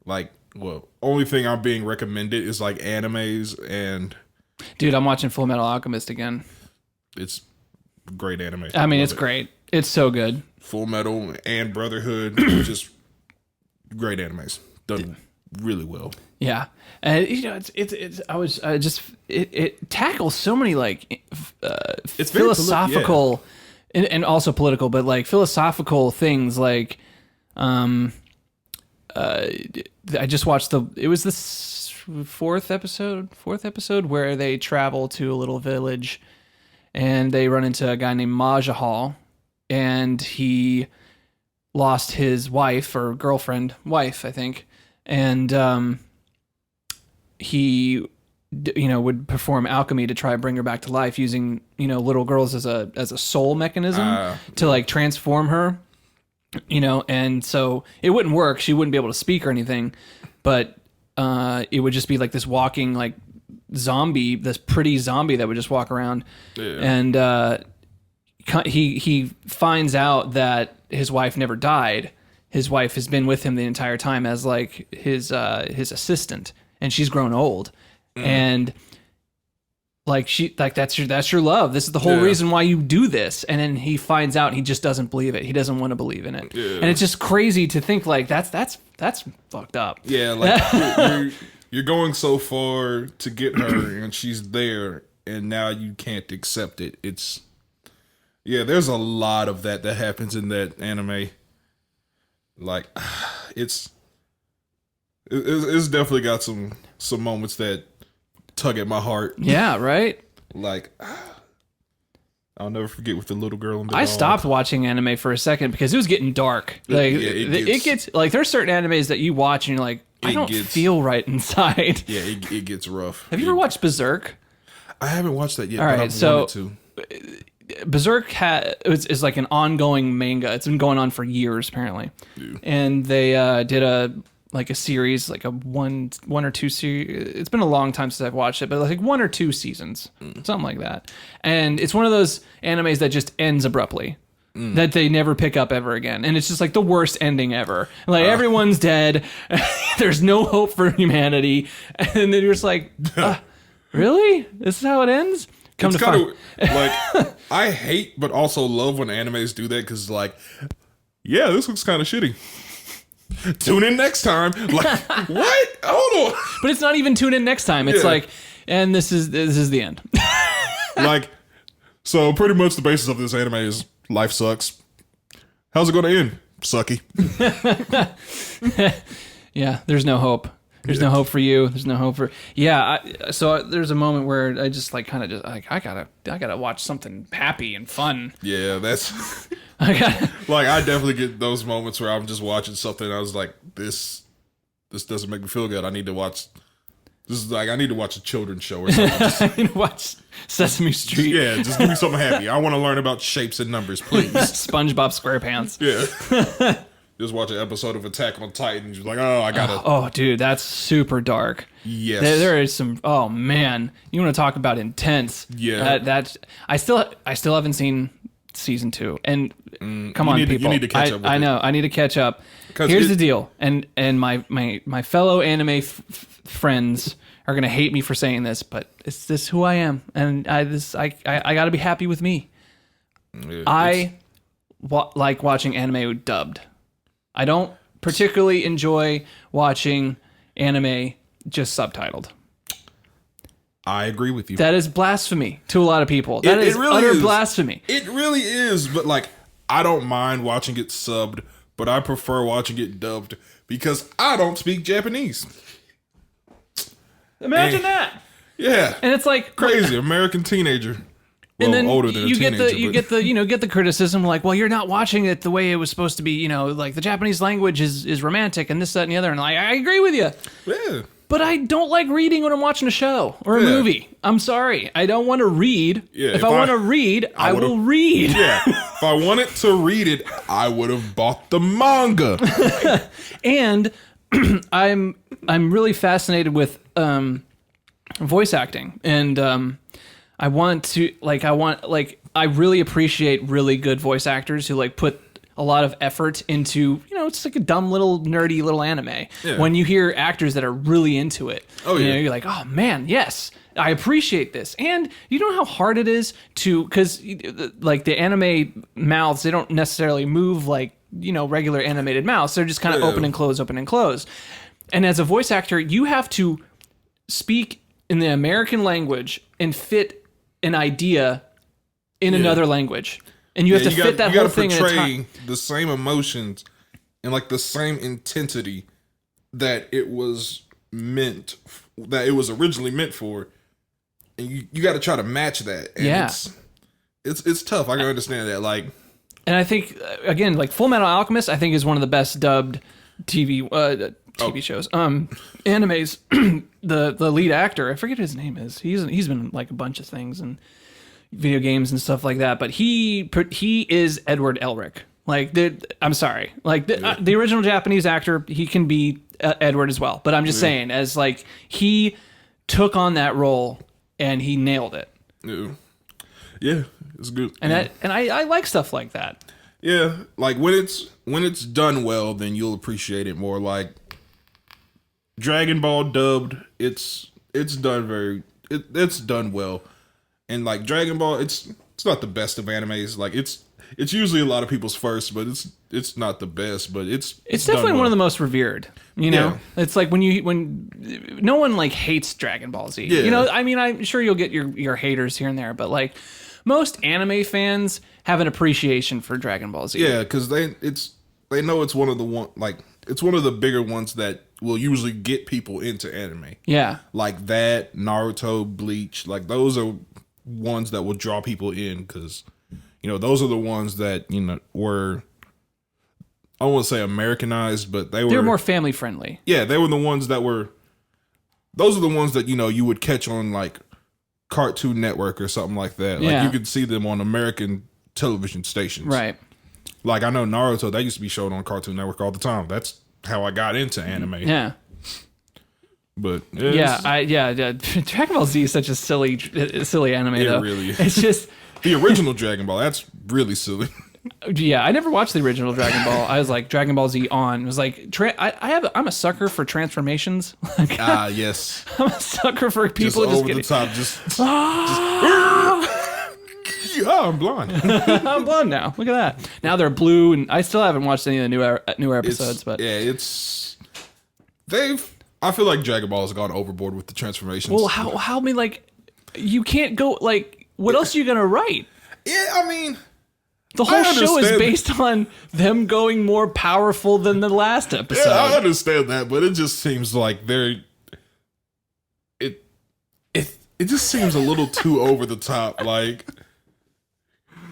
like, well, only thing I'm being recommended is like animes, and dude, I'm watching Full Metal Alchemist again. it's great anime. I mean, it's great. It's so good. Full Metal and Brotherhood, just great animes done really well. Yeah, and you know, it tackles so many like It's very philosophical and also political, but like philosophical things. Like, I just watched it was the fourth episode where they travel to a little village, and they run into a guy named Majahal, and he lost his wife or wife, I think, and he, would perform alchemy to try and bring her back to life using, little girls as a soul mechanism to like transform her, and so it wouldn't work. She wouldn't be able to speak or anything, but it would just be like this walking like zombie, this pretty zombie that would just walk around. Yeah. And he finds out that his wife never died. His wife has been with him the entire time as like his assistant, and she's grown old. And like that's your love. This is the whole reason why you do this. And then he finds out, and he just doesn't believe it. He doesn't want to believe in it. Yeah. And it's just crazy to think like that's fucked up. Yeah, like you're going so far to get her, and she's there, and now you can't accept it. There's a lot of that happens in that anime. Like, it's definitely got some moments that tug at my heart. Yeah, right? Like, I'll never forget with the little girl and the I dog. stopped watching anime for a second because it was getting dark. Like, it gets like, there's certain animes that you watch and you're like, I don't feel right inside. Yeah, it gets rough. Have you ever watched Berserk? I haven't watched that yet. All right, but I wanted to. Berserk is like an ongoing manga. It's been going on for years, apparently. Yeah. And they did a series, like a one or two series. It's been a long time since I've watched it, but like 1 or 2 seasons, something like that. And it's one of those animes that just ends abruptly, that they never pick up ever again. And it's just like the worst ending ever. Like everyone's dead. There's no hope for humanity. And then you're just like, really? This is how it ends? It's kind of like, I hate but also love when animes do that, because like, yeah, this looks kind of shitty. Tune in next time. Like, what? Hold on. But it's not even tune in next time. It's like, and this is the end. Like, so pretty much the basis of this anime is life sucks. How's it going to end? Sucky. Yeah, there's no hope. There's no hope for you. There's no hope for... Yeah, so there's a moment where I just like kind of just like, I gotta watch something happy and fun. Yeah, that's... Like, I definitely get those moments where I'm just watching something and I was like, this doesn't make me feel good. I need to watch... This is like, I need to watch a children's show or something. I need to watch Sesame Street. Yeah, just give me something happy. I want to learn about shapes and numbers, please. SpongeBob SquarePants. Yeah. Just watch an episode of Attack on Titan. You're like, oh, I gotta... Oh, dude, that's super dark. Yes. There is some... Oh, man. You want to talk about intense. Yeah. I still haven't seen season 2. And come on, people. You need to catch up with I know. I need to catch up. Here's the deal. And my fellow anime friends are going to hate me for saying this, but it's this who I am. And I got to be happy with me. Yeah, I like watching anime dubbed. I don't particularly enjoy watching anime just subtitled. I agree with you. That is blasphemy to a lot of people. That is really utter blasphemy. It really is, but like, I don't mind watching it subbed, but I prefer watching it dubbed because I don't speak Japanese. Imagine that. Yeah. And it's like crazy American teenager. Well, and then older than you a teenager, get the criticism like, well, you're not watching it the way it was supposed to be. Like the Japanese language is romantic and this, that, and the other. And like, I agree with you. Yeah. But I don't like reading when I'm watching a show or a movie. I'm sorry. I don't want to read. Yeah, if I want to read, I will read. Yeah. If I wanted to read it, I would have bought the manga. And I'm really fascinated with voice acting, and I really appreciate really good voice actors who like put a lot of effort into, it's like a dumb little nerdy little anime. Yeah. When you hear actors that are really into it, yeah. you're like, oh man, yes, I appreciate this. And you know how hard it is because like the anime mouths, they don't necessarily move like, regular animated mouths. They're just kind of open and close, open and close. And as a voice actor, you have to speak in the American language and fit an idea in another language. And you have to fit that whole thing in a time. You got to portray the same emotions and like the same intensity that it was originally meant for. And you got to try to match that. And it's tough. I can understand that. Like, and I think, again, like Full Metal Alchemist, I think is one of the best dubbed TV shows. Animes. The lead actor, I forget what his name is. He's been like a bunch of things and video games and stuff like that. But he is Edward Elric. Like, I'm sorry. Like the original Japanese actor, he can be Edward as well. But I'm just saying, as like he took on that role and he nailed it. Yeah, it's good. And I like stuff like that. Yeah, like when it's done well, then you'll appreciate it more. Like Dragon Ball dubbed, it's done it's done well, and like Dragon Ball, it's not the best of animes. Like it's usually a lot of people's first, but it's not the best. But it's definitely one of the most revered. It's like when no one like hates Dragon Ball Z. Yeah. I mean, I'm sure you'll get your haters here and there, but like most anime fans have an appreciation for Dragon Ball Z. Yeah, because they know it's one of the bigger ones that will usually get people into anime. Yeah, like that, Naruto, Bleach, like those are ones that will draw people in because those are the ones that were, I don't want to say Americanized, but they're more family friendly. Yeah, they were the ones that were. Those are the ones that you would catch on like Cartoon Network or something like that. Like you could see them on American television stations. Right. Like I know Naruto, that used to be shown on Cartoon Network all the time. That's how I got into anime. Yeah. But Dragon Ball Z is such a silly anime. It though. Really is. It's just the original Dragon Ball. That's really silly. Yeah, I never watched the original Dragon Ball. I was like Dragon Ball Z on. It was like I'm a sucker for transformations. Yes. I'm a sucker for people just over getting the top. I'm blind. I'm blind now. Look at that. Now they're blue, and I still haven't watched any of the newer episodes. I feel like Dragon Ball has gone overboard with the transformations. Well, how many like you can't go like what else are you gonna write? Yeah, I mean. The whole show is based on them going more powerful than the last episode. Yeah, I understand that, but it just seems like it just seems a little too over the top, like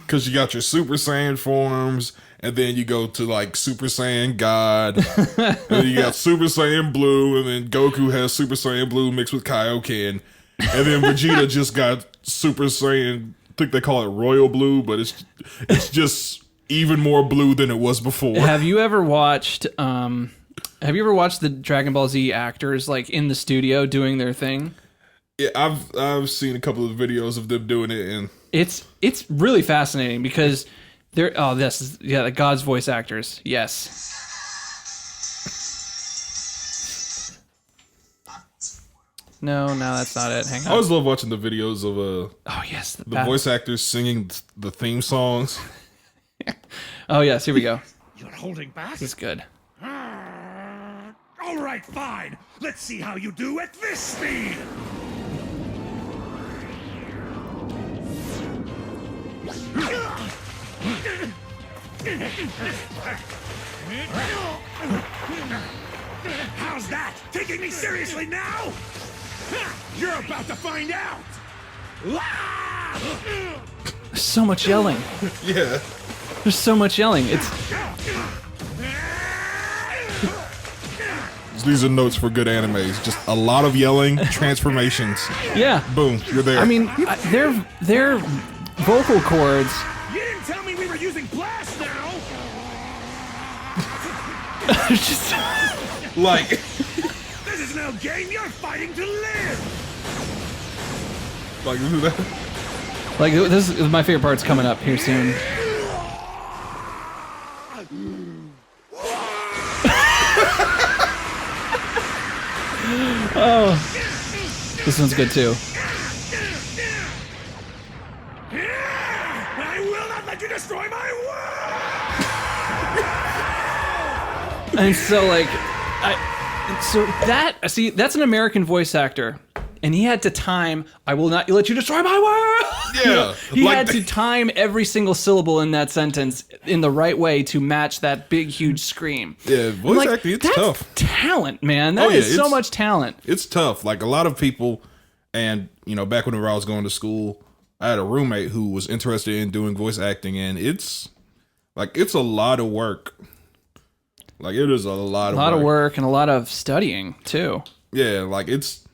because you got your Super Saiyan forms, and then you go to like Super Saiyan God, and then you got Super Saiyan Blue, and then Goku has Super Saiyan Blue mixed with Kaioken, and then Vegeta just got Super Saiyan. I think they call it Royal Blue, but it's just even more blue than it was before. Have you ever watched the Dragon Ball Z actors like in the studio doing their thing? Yeah, I've seen a couple of videos of them doing it, and it's really fascinating because the God's voice actors. Yes. No, that's not it. Hang on. I always love watching the videos of the voice actors singing the theme songs. Oh yes, here we go. You're holding back? This is good. All right, fine. Let's see how you do at this speed. How's that? Taking me seriously now? You're about to find out! There's so much yelling. Yeah. There's so much yelling. These are notes for good animes. Just a lot of yelling, transformations. Yeah. Boom, you're there. I mean, their vocal cords. You didn't tell me we were using blast now! Just like... This is no game, you're fighting to live! Like, do that. Like, this is my favorite part's coming up here soon. Oh, this one's good too. I will not let you destroy my world! And so like, that's an American voice actor, and he had to time. I will not let you destroy my world. Yeah, he had to time every single syllable in that sentence in the right way to match that big, huge scream. Yeah, voice acting, it's that's tough. Talent, man. That is so much talent. It's tough. Like a lot of people, and you know, back when I was going to school, I had a roommate who was interested in doing voice acting, and it's a lot of work. Like it is a lot of work and a lot of studying too. Yeah, like it's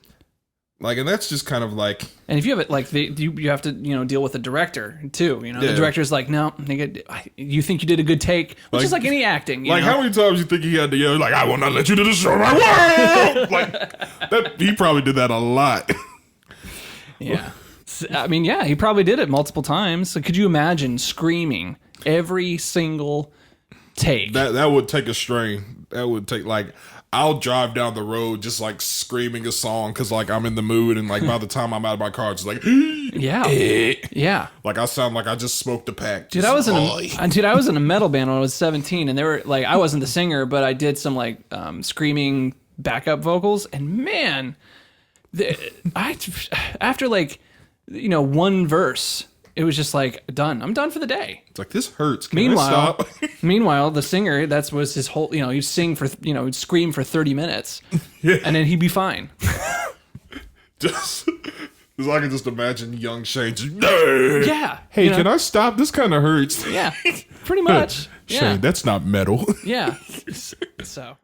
like, and that's just kind of like. And if you have it, like you have to deal with the director too. The director's like, no, nigga, you think you did a good take, which is like any acting. You know? How many times you think he had to yell like, I will not let you destroy my world? Like that, he probably did that a lot. Yeah. I mean, yeah, he probably did it multiple times. So could you imagine screaming every single take? That would take a strain. That would take, like, I'll drive down the road just like screaming a song because like I'm in the mood, and like by the time I'm out of my car, it's like yeah. Like I sound like I just smoked a pack. Dude, I was in a metal band when I was 17, and they were like, I wasn't the singer, but I did some like screaming backup vocals, and man, after like one verse, it was just like done. I'm done for the day. It's like, this hurts. Can I stop? Meanwhile, the singer, that was his whole. He'd sing for he'd scream for 30 minutes, and then he'd be fine. Just I can just imagine young Shane. Just, yeah. Hey, can I stop? This kind of hurts. Yeah, pretty much. Shane, that's not metal. Yeah. So.